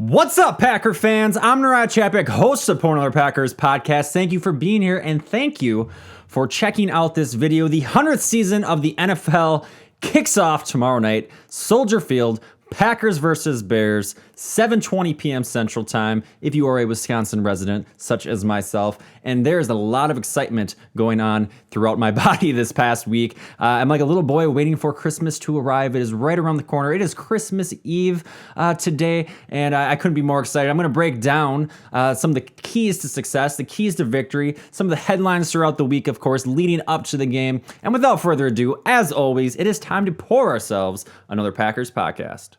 What's up, Packer fans? I'm Untitled Chapter, host of Monologue Packers podcast. Thank you for being here, and thank you for checking out this video. The 100th season of the NFL kicks off tomorrow night, Soldier Field, Packers versus Bears, 7:20 p.m. Central Time, if you are a Wisconsin resident, such as myself. And there's a lot of excitement going on throughout my body this past week. I'm like a little boy waiting for Christmas to arrive. It is right around the corner. It is Christmas Eve today, and I couldn't be more excited. I'm going to break down some of the keys to success, the keys to victory, some of the headlines throughout the week, of course, leading up to the game. And without further ado, as always, it is time to pour ourselves another Packers podcast.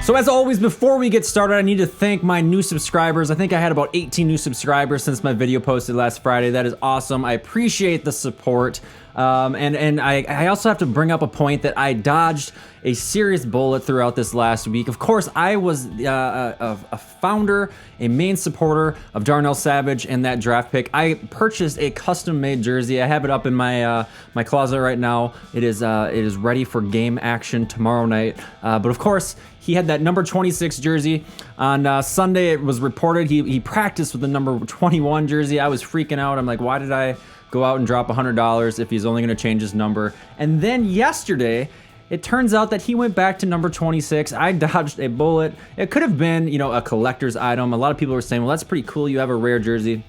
So as always, before we get started, I need to thank my new subscribers. I think I had about 18 new subscribers since my video posted last Friday. That is awesome. I appreciate the support. And I also have to bring up a point that I dodged a serious bullet throughout this last week. Of course, I was a founder, a main supporter of Darnell Savage and that draft pick. I purchased a custom-made jersey. I have it up in my my closet right now. It is ready for game action tomorrow night. But of course, he had that number 26 jersey. On Sunday, it was reported he practiced with the number 21 jersey. I was freaking out. I'm like, why did I go out and drop $100 if he's only going to change his number? And then yesterday, it turns out that he went back to number 26. I dodged a bullet. It could have been, a collector's item. A lot of people were saying, well, that's pretty cool. You have a rare jersey.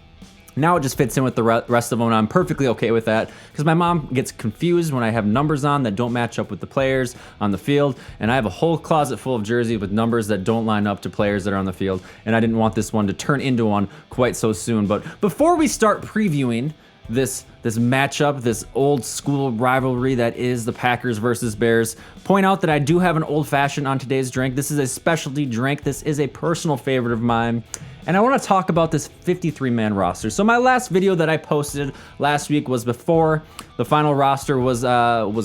Now it just fits in with the rest of them, and I'm perfectly okay with that because my mom gets confused when I have numbers on that don't match up with the players on the field, and I have a whole closet full of jerseys with numbers that don't line up to players that are on the field, and I didn't want this one to turn into one quite so soon. But before we start previewing this matchup, this old school rivalry that is the Packers versus Bears, point out that I do have an old fashioned on today's drink. This is a specialty drink. This is a personal favorite of mine. And I want to talk about this 53-man roster. So my last video that I posted last week was before the final roster was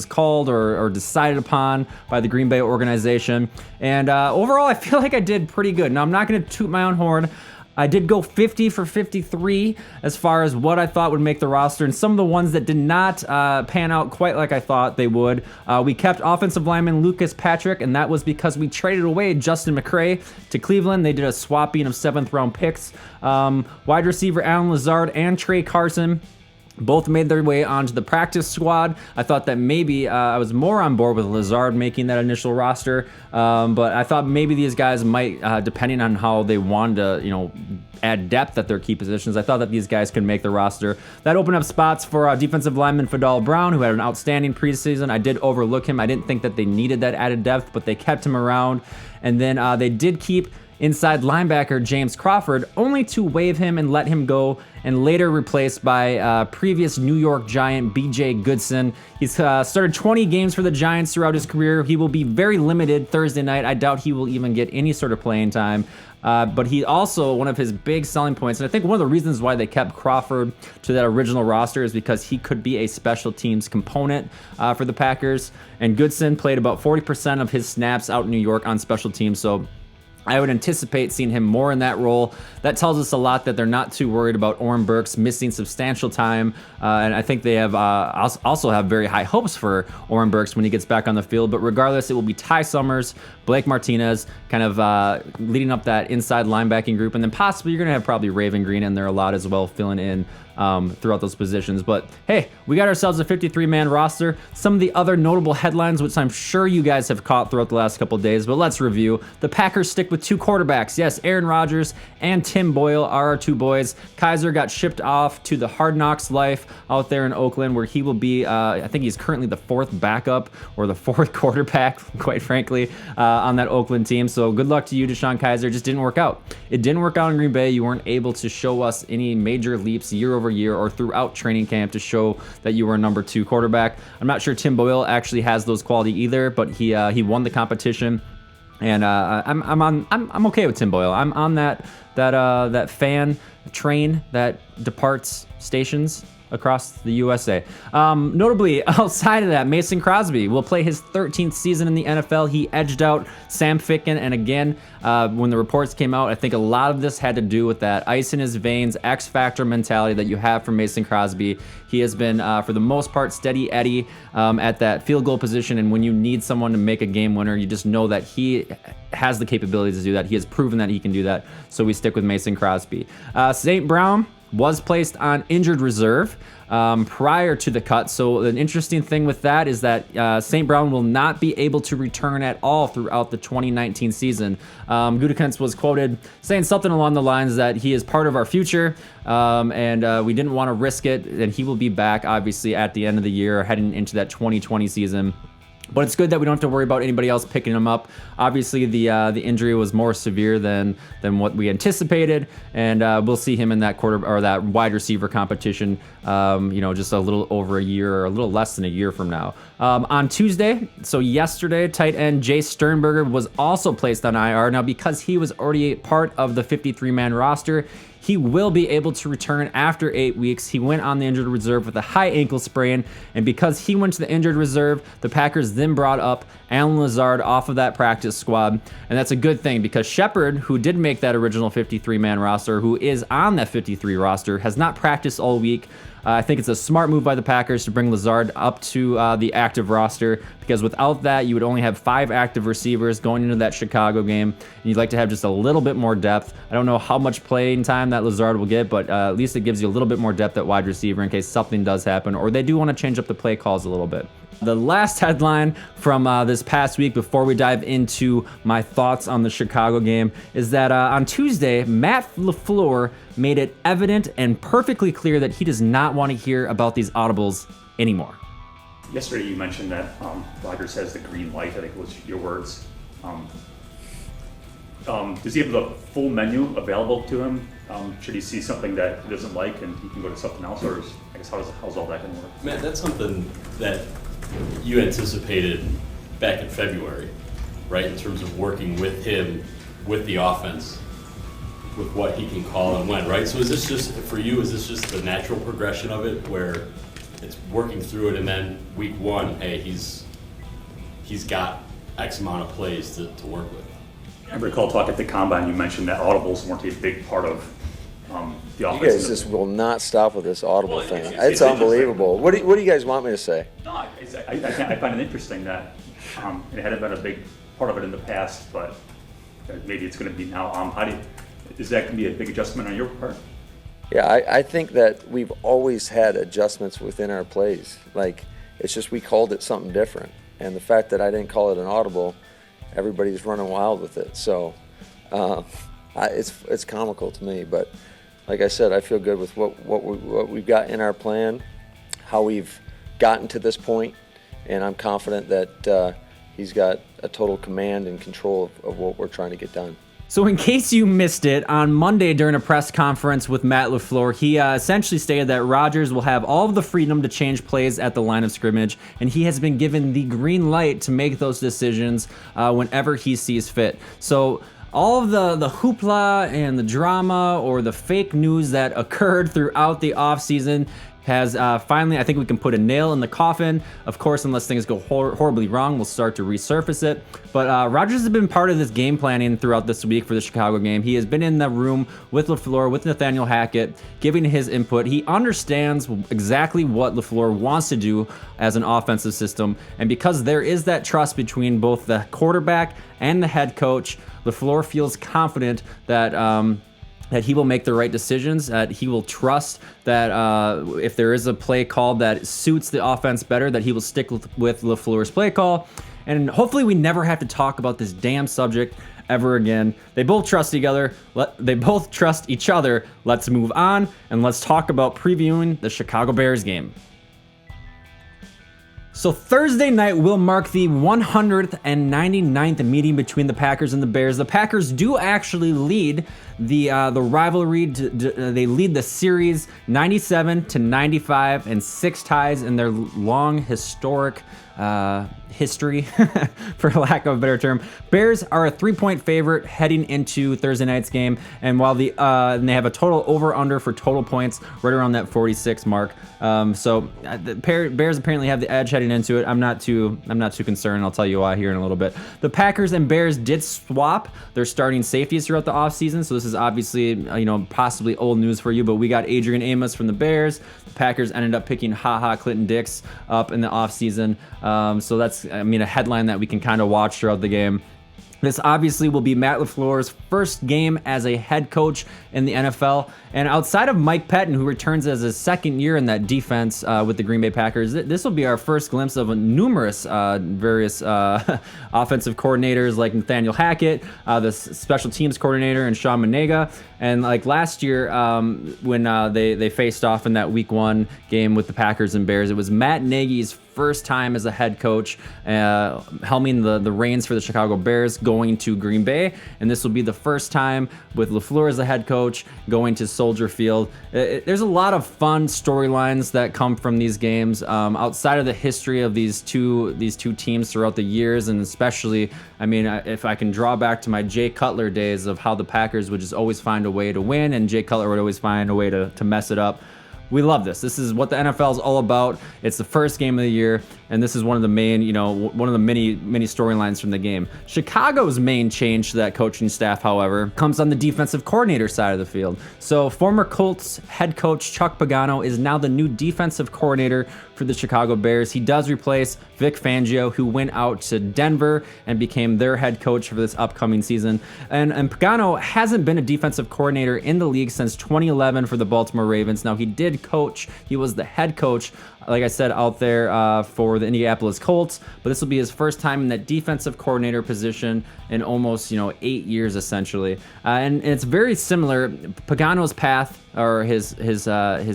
called or decided upon by the Green Bay organization. And overall, I feel like I did pretty good. Now, I'm not going to toot my own horn. I did go 50 for 53 as far as what I thought would make the roster, and some of the ones that did not pan out quite like I thought they would. We kept offensive lineman Lucas Patrick, and that was because we traded away Justin McCray to Cleveland. They did a swapping of 7th-round picks. Wide receiver Alan Lazard and Trey Carson both made their way onto the practice squad. I thought that maybe I was more on board with Lazard making that initial roster, but I thought maybe these guys might, depending on how they wanted to, add depth at their key positions, I thought that these guys could make the roster. That opened up spots for defensive lineman Fadal Brown, who had an outstanding preseason. I did overlook him. I didn't think that they needed that added depth, but they kept him around. And then they did keep inside linebacker James Crawford, only to waive him and let him go, and later replaced by previous New York Giant B.J. Goodson. He's started 20 games for the Giants throughout his career. He will be very limited Thursday night. I doubt he will even get any sort of playing time. But he also, one of his big selling points, and I think one of the reasons why they kept Crawford to that original roster is because he could be a special teams component for the Packers. And Goodson played about 40% of his snaps out in New York on special teams, so I would anticipate seeing him more in that role. That tells us a lot that they're not too worried about Oren Burks missing substantial time, and I think they have also have very high hopes for Oren Burks when he gets back on the field. But regardless, it will be Ty Summers, Blake Martinez, kind of leading up that inside linebacking group, and then possibly you're going to have probably Raven Green in there a lot as well, filling in throughout those positions. But hey, we got ourselves a 53-man roster. Some of the other notable headlines, which I'm sure you guys have caught throughout the last couple of days, but let's review. The Packers stick with 2 quarterbacks. Yes, Aaron Rodgers and Tim Boyle are our 2 boys. Kaiser got shipped off to the Hard Knocks life out there in Oakland, where he will be, I think he's currently the 4th backup or the 4th quarterback, quite frankly, on that Oakland team. So good luck to you, Deshaun Kaiser. It just didn't work out. It didn't work out in Green Bay. You weren't able to show us any major leaps year over year or throughout training camp to show that you were a number 2 quarterback. I'm not sure Tim Boyle actually has those qualities either, but he won the competition And I'm okay with Tim Boyle. I'm on that fan train that departs stations across the USA. Notably, outside of that, Mason Crosby will play his 13th season in the NFL. He edged out Sam Ficken, and again, when the reports came out, I think a lot of this had to do with that ice in his veins, X-factor mentality that you have from Mason Crosby. He has been, for the most part, steady Eddie at that field goal position, and when you need someone to make a game winner, you just know that he has the capability to do that. He has proven that he can do that, so we stick with Mason Crosby. St. Brown was placed on injured reserve prior to the cut. So an interesting thing with that is that St. Brown will not be able to return at all throughout the 2019 season. Gutekunst was quoted saying something along the lines that he is part of our future, and we didn't want to risk it, and he will be back obviously at the end of the year heading into that 2020 season. But it's good that we don't have to worry about anybody else picking him up. Obviously, the injury was more severe than what we anticipated, and we'll see him in that that wide receiver competition. Just a little over a year, or a little less than a year from now. On Tuesday, so yesterday, tight end Jay Sternberger was also placed on IR. Now, because he was already part of the 53-man roster, he will be able to return after 8 weeks. He went on the injured reserve with a high ankle sprain, and because he went to the injured reserve, the Packers then brought up Allen Lazard off of that practice squad, and that's a good thing because Shepard, who did make that original 53-man roster, who is on that 53 roster, has not practiced all week. I think it's a smart move by the Packers to bring Lazard up to the active roster, because without that, you would only have 5 active receivers going into that Chicago game, and you'd like to have just a little bit more depth. I don't know how much playing time that Lazard will get, but at least it gives you a little bit more depth at wide receiver in case something does happen, or they do want to change up the play calls a little bit. The last headline from this past week before we dive into my thoughts on the Chicago game is that on Tuesday, Matt LaFleur made it evident and perfectly clear that he does not want to hear about these audibles anymore. Yesterday you mentioned that Rodgers has the green light, I think was your words. Does he have the full menu available to him? Should he see something that he doesn't like and he can go to something else, or I guess how's all that going to work? Matt, that's something that you anticipated back in February, right? In terms of working with him, with the offense, with what he can call and when, right? So is this just, for you, is this just the natural progression of it where it's working through it and then week one, hey, he's got X amount of plays to work with? I recall talking at the Combine, you mentioned that audibles weren't a big part of the offense. You guys just will not stop with this audible thing. It's unbelievable. What do you guys want me to say? No, I find it interesting that it hadn't been a big part of it in the past, but maybe it's going to be now. Is that going to be a big adjustment on your part? Yeah, I think that we've always had adjustments within our plays. Like, it's just we called it something different. And the fact that I didn't call it an audible, everybody's running wild with it. So it's comical to me. But like I said, I feel good with what we've got in our plan, how we've gotten to this point, and I'm confident that he's got a total command and control of what we're trying to get done. So in case you missed it, on Monday during a press conference with Matt LaFleur, he essentially stated that Rodgers will have all of the freedom to change plays at the line of scrimmage, and he has been given the green light to make those decisions whenever he sees fit. So all of the hoopla and the drama or the fake news that occurred throughout the offseason has finally, I think we can put a nail in the coffin. Of course, unless things go horribly wrong, we'll start to resurface it. But Rodgers has been part of this game planning throughout this week for the Chicago game. He has been in the room with LaFleur, with Nathaniel Hackett, giving his input. He understands exactly what LaFleur wants to do as an offensive system. And because there is that trust between both the quarterback and the head coach, LaFleur feels confident that that he will make the right decisions, that he will trust that if there is a play call that suits the offense better, that he will stick with LaFleur's play call. And hopefully we never have to talk about this damn subject ever again. They both trust together. They both trust each other. Let's move on, and let's talk about previewing the Chicago Bears game. So Thursday night will mark the 199th meeting between the Packers and the Bears. The Packers do actually lead the rivalry. They lead the series 97-95 and 6 ties in their long historic history, for lack of a better term. Bears are a 3-point favorite heading into Thursday night's game, and while and they have a total over/under for total points right around that 46 mark. The Bears apparently have the edge heading into it. I'm not too concerned. I'll tell you why here in a little bit. The Packers and Bears did swap their starting safeties throughout the offseason, so this is obviously possibly old news for you, but we got Adrian Amos from the Bears. The Packers ended up picking Clinton Dix up in the offseason. So that's, a headline that we can kind of watch throughout the game. This obviously will be Matt LaFleur's first game as a head coach in the NFL. And outside of Mike Pettin, who returns as his second year in that defense with the Green Bay Packers, this will be our first glimpse of numerous various offensive coordinators like Nathaniel Hackett, the special teams coordinator, and Sean Manega. And like last year, when they faced off in that Week 1 game with the Packers and Bears, it was Matt Nagy's first time as a head coach, helming the reins for the Chicago Bears, going to Green Bay, and this will be the first time with LaFleur as the head coach going to Soldier Field. There's a lot of fun storylines that come from these games, outside of the history of these two teams throughout the years, and especially, if I can draw back to my Jay Cutler days of how the Packers would just always find a way to win, and Jay Cutler would always find a way to mess it up. We love this. This is what the NFL is all about. It's the first game of the year, and this is one of the main, one of the many storylines from the game. Chicago's main change to that coaching staff, however, comes on the defensive coordinator side of the field. So former Colts head coach Chuck Pagano is now the new defensive coordinator for the Chicago Bears. He does replace Vic Fangio, who went out to Denver and became their head coach for this upcoming season. And Pagano hasn't been a defensive coordinator in the league since 2011 for the Baltimore Ravens. Now, he did coach. He was the head coach, like I said, out there for the Indianapolis Colts, but this will be his first time in that defensive coordinator position in almost 8 years, essentially. And it's very similar. Pagano's path, or his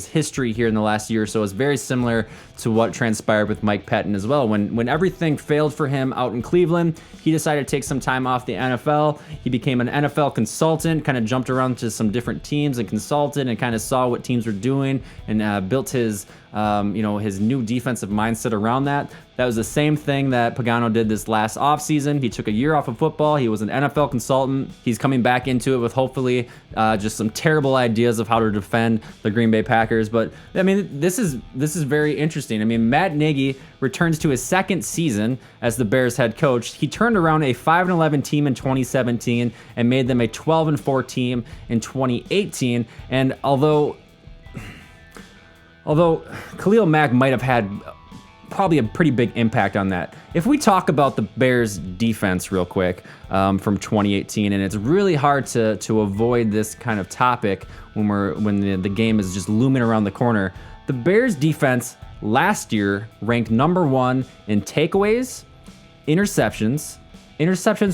history here in the last year or so, is very similar to what transpired with Mike Pettin as well. When everything failed for him out in Cleveland, he decided to take some time off the NFL. He became an NFL consultant, kind of jumped around to some different teams and consulted and kind of saw what teams were doing and built his new defensive mindset around that. That was the same thing that Pagano did this last offseason. He took a year off of football. He was an NFL consultant. He's coming back into it with hopefully just some terrible ideas of how to defend the Green Bay Packers. But this is very interesting. Matt Nagy returns to his second season as the Bears head coach. He turned around a 5-11 team in 2017 and made them a 12-4 team in 2018. And although Kahlil Mack might have had probably a pretty big impact on that. If we talk about the Bears defense real quick from 2018, and it's really hard to avoid this kind of topic when the game is just looming around the corner. The Bears defense last year ranked number 1 in takeaways, interceptions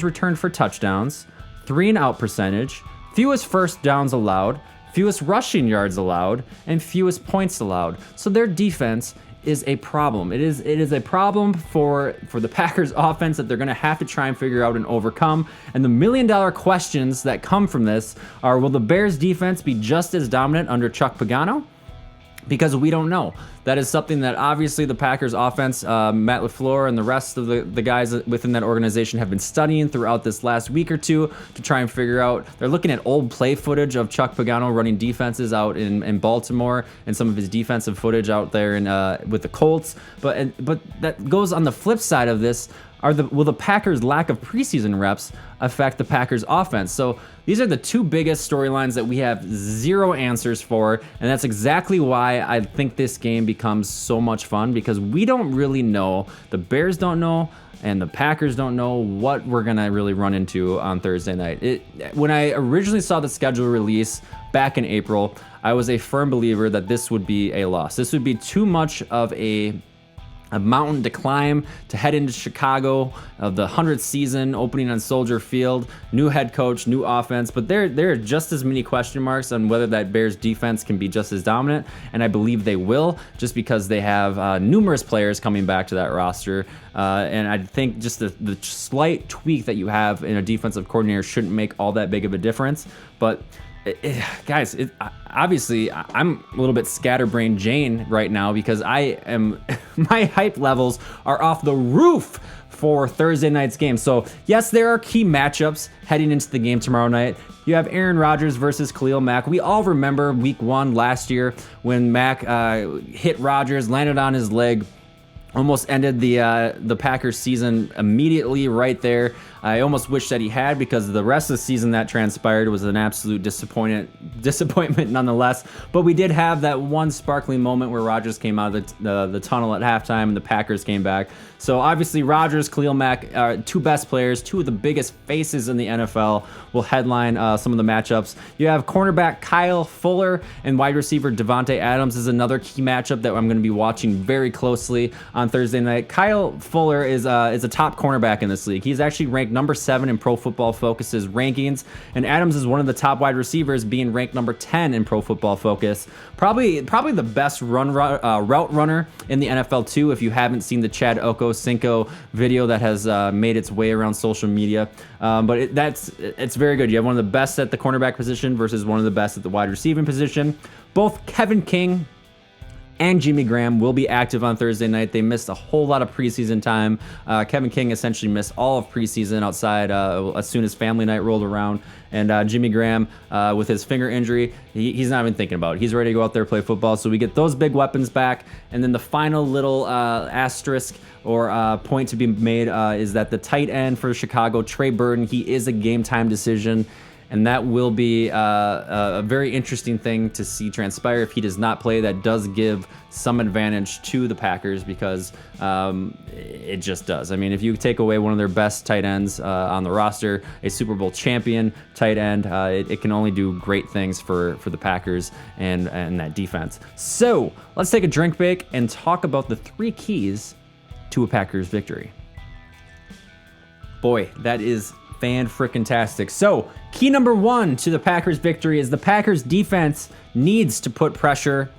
returned for touchdowns, 3-and-out percentage, fewest first downs allowed, fewest rushing yards allowed, and fewest points allowed. So their defense is a problem. It is a problem for the Packers offense that they're going to have to try and figure out and overcome. And the million-dollar questions that come from this are, will the Bears defense be just as dominant under Chuck Pagano? Because we don't know. That is something that obviously the Packers offense, Matt LaFleur and the rest of the guys within that organization have been studying throughout this last week or two to try and figure out. They're looking at old play footage of Chuck Pagano running defenses out in Baltimore and some of his defensive footage out there with the Colts. But that goes on the flip side of this. Will the Packers' lack of preseason reps affect the Packers' offense? So these are the two biggest storylines that we have zero answers for, and that's exactly why I think this game becomes so much fun, because we don't really know. The Bears don't know, and the Packers don't know what we're going to really run into on Thursday night. When I originally saw the schedule release back in April, I was a firm believer that this would be a loss. This would be too much of a mountain to climb to head into Chicago, the 100th season opening on Soldier Field, new head coach, new offense, but there are just as many question marks on whether that Bears defense can be just as dominant, and I believe they will, just because they have numerous players coming back to that roster. And I think just the slight tweak that you have in a defensive coordinator shouldn't make all that big of a difference. But guys, obviously I'm a little bit scatterbrained Jane right now because my hype levels are off the roof for Thursday night's game. So yes, there are key matchups heading into the game tomorrow night. You have Aaron Rodgers versus Kahlil Mack. We all remember week 1 last year when Mack hit Rodgers, landed on his leg, almost ended the Packers season immediately right there. I almost wish that he had, because the rest of the season that transpired was an absolute disappointment nonetheless. But we did have that one sparkling moment where Rodgers came out of the tunnel at halftime and the Packers came back. So obviously Rodgers, Kahlil Mack, two best players, two of the biggest faces in the NFL, will headline some of the matchups. You have cornerback Kyle Fuller and wide receiver Devontae Adams is another key matchup that I'm going to be watching very closely on Thursday night. Kyle Fuller is a top cornerback in this league. He's actually ranked number 7 in Pro Football Focus's rankings, and Adams is one of the top wide receivers, being ranked number 10 in Pro Football Focus. Probably the best route runner in the NFL too. If you haven't seen the Chad Okocinco video that has made its way around social media, but it's very good. You have one of the best at the cornerback position versus one of the best at the wide receiving position. Both Kevin King and Jimmy Graham will be active on Thursday night. They missed a whole lot of preseason time. Kevin King essentially missed all of preseason outside as soon as family night rolled around. And Jimmy Graham, with his finger injury, he's not even thinking about it. He's ready to go out there and play football. So we get those big weapons back. And then the final little asterisk or point to be made is that the tight end for Chicago, Trey Burton, he is a game time decision. And that will be a very interesting thing to see transpire. If he does not play, that does give some advantage to the Packers, because it just does. I mean, if you take away one of their best tight ends on the roster, a Super Bowl champion tight end, it can only do great things for the Packers and that defense. So let's take a drink break and talk about the 3 keys to a Packers victory. Boy, that is fan-frickin-tastic. So, key number 1 to the Packers victory is the Packers defense needs to put pressure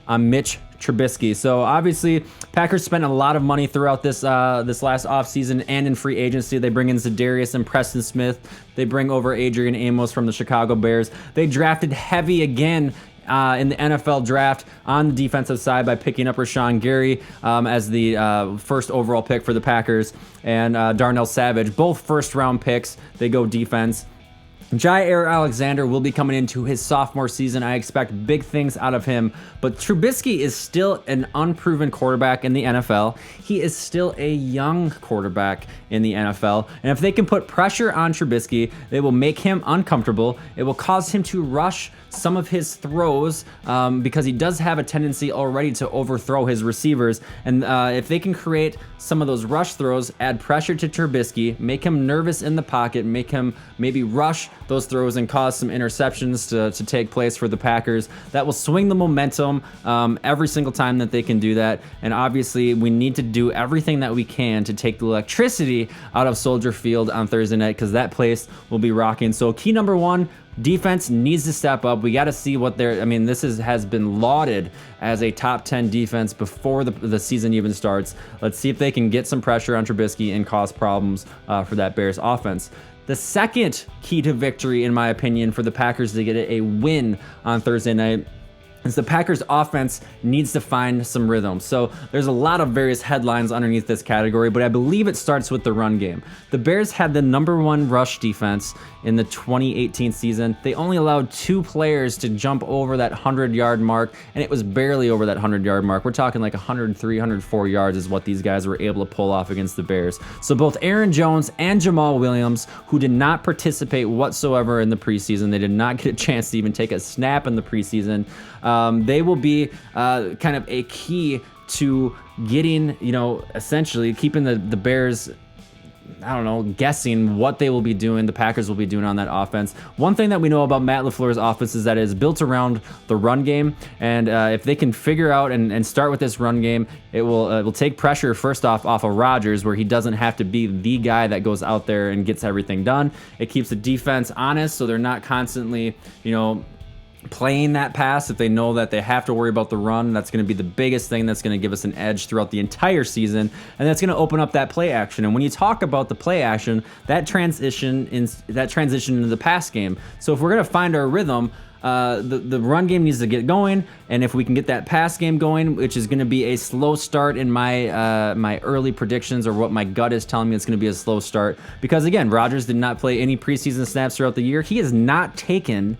on Mitch Trubisky. So obviously, Packers spent a lot of money throughout this last offseason and in free agency. They bring in Za'Darius and Preston Smith. They bring over Adrian Amos from the Chicago Bears. They drafted heavy again in the NFL draft on the defensive side by picking up Rashawn Gary as the first overall pick for the Packers, and Darnell Savage, both first-round picks. They go defense. Jair Alexander will be coming into his sophomore season. I expect big things out of him, but Trubisky is still an unproven quarterback in the NFL. He is still a young quarterback in the NFL, and if they can put pressure on Trubisky, they will make him uncomfortable. It will cause him to rush some of his throws because he does have a tendency already to overthrow his receivers, and if they can create some of those rush throws, add pressure to Trubisky, make him nervous in the pocket, make him maybe rush those throws and cause some interceptions to take place for the Packers, that will swing the momentum every single time that they can do that. And obviously we need to do everything that we can to take the electricity out of Soldier Field on Thursday night, because that place will be rocking. So key number 1, defense needs to step up. We got to see what this has been lauded as a top 10 defense before the season even starts. Let's see if they can get some pressure on Trubisky and cause problems for that Bears offense. The second key to victory, in my opinion, for the Packers to get a win on Thursday night is the Packers offense needs to find some rhythm. So there's a lot of various headlines underneath this category, but I believe it starts with the run game. The Bears had the number 1 rush defense in the 2018 season. They only allowed 2 players to jump over that 100-yard mark, and it was barely over that 100-yard mark. We're talking like 103, 104 yards is what these guys were able to pull off against the Bears. So both Aaron Jones and Jamal Williams, who did not participate whatsoever in the preseason, they did not get a chance to even take a snap in the preseason. They will be kind of a key to getting, essentially keeping the Bears, guessing what they will be doing, the Packers will be doing on that offense. One thing that we know about Matt LaFleur's offense is that it is built around the run game, and if they can figure out and start with this run game, it will take pressure first off of Rodgers, where he doesn't have to be the guy that goes out there and gets everything done. It keeps the defense honest, so they're not constantly, playing that pass, if they know that they have to worry about the run, that's going to be the biggest thing that's going to give us an edge throughout the entire season, and that's going to open up that play action. And when you talk about the play action, that transition into the pass game. So if we're going to find our rhythm, the run game needs to get going, and if we can get that pass game going, which is going to be a slow start in my early predictions, or what my gut is telling me, it's going to be a slow start, because again, Rodgers did not play any preseason snaps throughout the year. He has not taken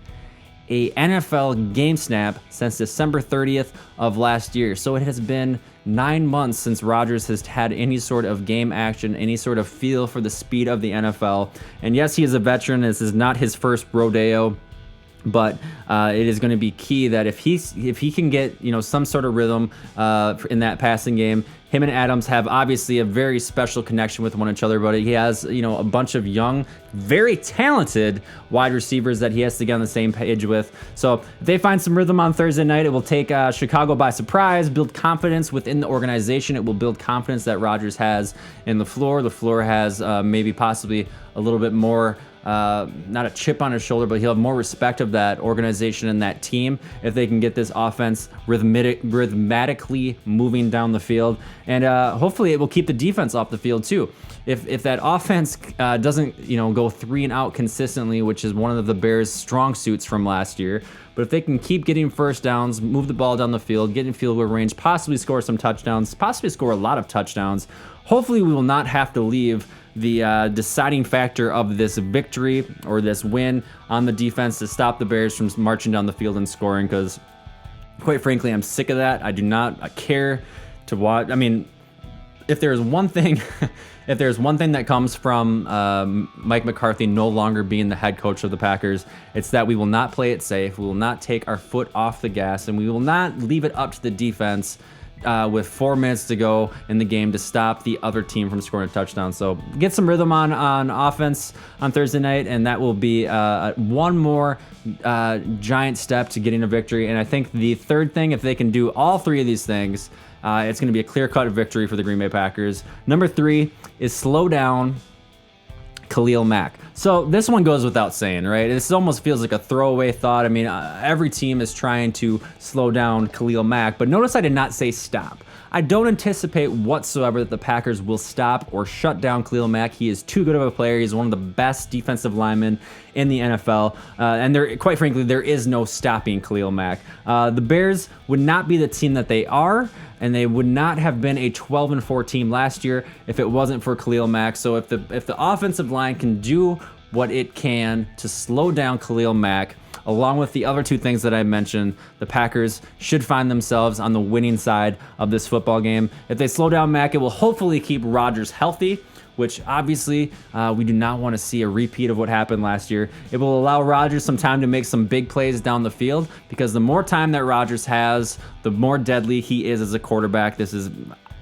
a NFL game snap since December 30th of last year. So it has been 9 months since Rodgers has had any sort of game action, any sort of feel for the speed of the NFL. And yes, he is a veteran. This is not his first rodeo, but it is going to be key that if he can get some sort of rhythm in that passing game. Him and Adams have obviously a very special connection with one another, but he has a bunch of young, very talented wide receivers that he has to get on the same page with. So if they find some rhythm on Thursday night, it will take Chicago by surprise, build confidence within the organization. It will build confidence that Rodgers has in LaFleur. LaFleur has maybe possibly a little bit more, not a chip on his shoulder, but he'll have more respect of that organization and that team if they can get this offense rhythmatically moving down the field. And hopefully it will keep the defense off the field too. If that offense doesn't go 3 and out consistently, which is one of the Bears' strong suits from last year, but if they can keep getting first downs, move the ball down the field, get in field goal range, possibly score some touchdowns, possibly score a lot of touchdowns, hopefully we will not have to leave the deciding factor of this victory or this win on the defense to stop the Bears from marching down the field and scoring, because quite frankly, I'm sick of that. I do not care to watch. I mean, if there's one thing that comes from Mike McCarthy no longer being the head coach of the Packers, it's that we will not play it safe. We will not take our foot off the gas, and we will not leave it up to the defense with 4 minutes to go in the game to stop the other team from scoring a touchdown. So get some rhythm on offense on Thursday night, and that will be one more giant step to getting a victory. And I think the third thing, if they can do all 3 of these things, it's going to be a clear-cut victory for the Green Bay Packers. Number 3 is slow down Kahlil Mack. So this one goes without saying, right? This almost feels like a throwaway thought. I mean, every team is trying to slow down Kahlil Mack, but notice I did not say stop. I don't anticipate whatsoever that the Packers will stop or shut down Kahlil Mack. He is too good of a player. He's one of the best defensive linemen in the NFL. And quite frankly, there is no stopping Kahlil Mack. The Bears would not be the team that they are, and they would not have been a 12-4 team last year if it wasn't for Kahlil Mack. So if the offensive line can do what it can to slow down Kahlil Mack, along with the other 2 things that I mentioned, the Packers should find themselves on the winning side of this football game. If they slow down Mack, it will hopefully keep Rodgers healthy, which obviously we do not want to see a repeat of what happened last year. It will allow Rodgers some time to make some big plays down the field, because the more time that Rodgers has, the more deadly he is as a quarterback. This is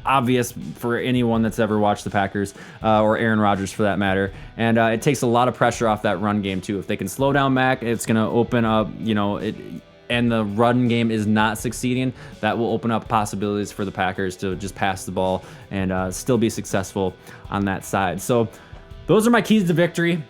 obvious for anyone that's ever watched the Packers, or Aaron Rodgers for that matter. And it takes a lot of pressure off that run game too. If they can slow down Mack, it's going to open up, and the run game is not succeeding, that will open up possibilities for the Packers to just pass the ball and still be successful on that side. So those are my keys to victory.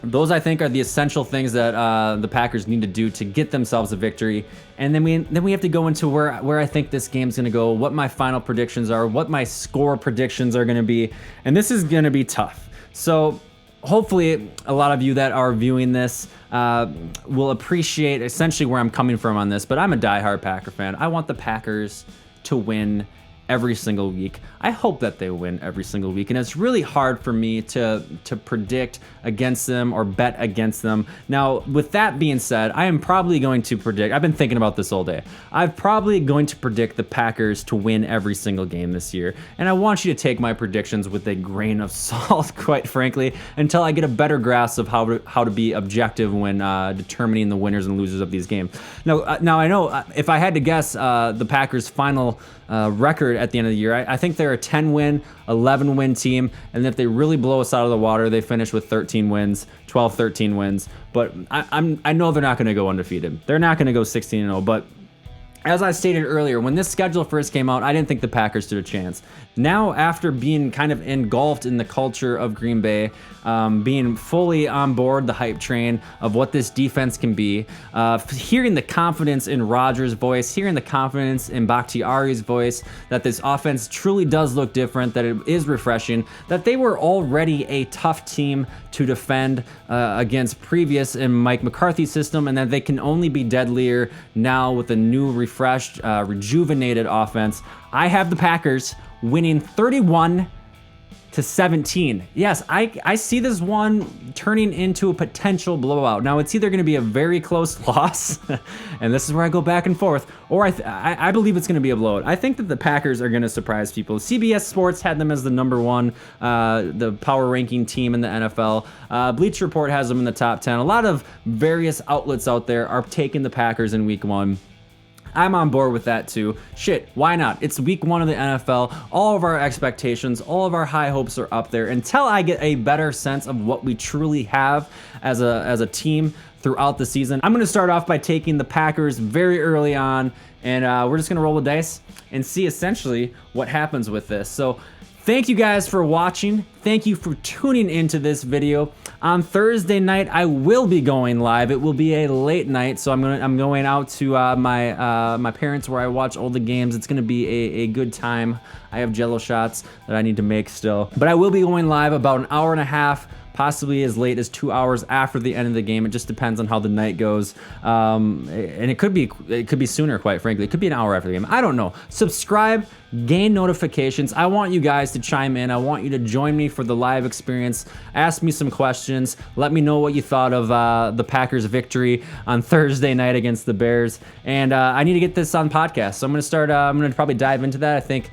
Those, I think, are the essential things that the Packers need to do to get themselves a victory. And then we have to go into where I think this game's going to go, what my final predictions are, what my score predictions are going to be. And this is going to be tough. So hopefully a lot of you that are viewing this will appreciate essentially where I'm coming from on this. But I'm a diehard Packer fan. I want the Packers to win every single week. I hope that they win every single week, and it's really hard for me to predict against them or bet against them. Now, with that being said, I am probably going to predict, I've been thinking about this all day, I'm probably going to predict the Packers to win every single game this year, and I want you to take my predictions with a grain of salt, quite frankly, until I get a better grasp of how to be objective when determining the winners and losers of these games. Now I know if I had to guess the Packers' final record at the end of the year, I think they're a 10-win, 11-win team, and if they really blow us out of the water, they finish with 13 wins, 13 wins. But I know they're not going to go undefeated. They're not going to go 16-0, but as I stated earlier, when this schedule first came out, I didn't think the Packers stood a chance. Now, after being kind of engulfed in the culture of Green Bay, being fully on board the hype train of what this defense can be, hearing the confidence in Rodgers' voice, hearing the confidence in Bakhtiari's voice, that this offense truly does look different, that it is refreshing, that they were already a tough team to defend against previous in Mike McCarthy's system, and that they can only be deadlier now with a new, refreshed, rejuvenated offense. I have the Packers winning 31-17. Yes, I see this one turning into a potential blowout. Now, it's either going to be a very close loss, and this is where I go back and forth, or I believe it's going to be a blowout. I think that the Packers are going to surprise people. CBS Sports had them as the number one, the power ranking team in the NFL. Bleacher Report has them in the top 10. A lot of various outlets out there are taking the Packers in week 1. I'm on board with that too. Shit, why not? It's week 1 of the NFL. All of our expectations, all of our high hopes are up there until I get a better sense of what we truly have as a team throughout the season. I'm going to start off by taking the Packers very early on, and we're just going to roll the dice and see essentially what happens with this. So thank you guys for watching. Thank you for tuning into this video. On Thursday night, I will be going live. It will be a late night, so I'm going out to my parents where I watch all the games. It's gonna be a good time. I have Jello shots that I need to make still, but I will be going live about an hour and a half, possibly as late as 2 hours after the end of the game. It just depends on how the night goes, and it could be sooner, quite frankly. It could be an hour after the game. I don't know. Subscribe, gain notifications. I want you guys to chime in. I want you to join me for the live experience. Ask me some questions. Let me know what you thought of the Packers' victory on Thursday night against the Bears. And I need to get this on podcast, so I'm gonna start. I'm gonna probably dive into that. I think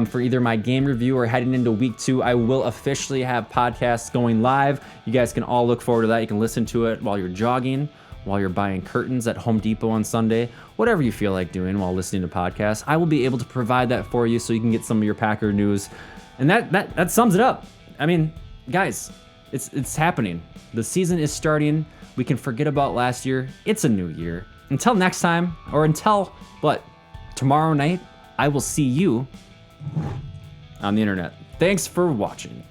for either my game review or heading into week 2, I will officially have podcasts going live. You guys can all look forward to that. You can listen to it while you're jogging, while you're buying curtains at Home Depot on Sunday, whatever you feel like doing while listening to podcasts. I will be able to provide that for you so you can get some of your Packer news. And that sums it up. I mean, guys, it's happening. The season is starting. We can forget about last year. It's a new year. Until next time, or until tomorrow night, I will see you on the internet. Thanks for watching.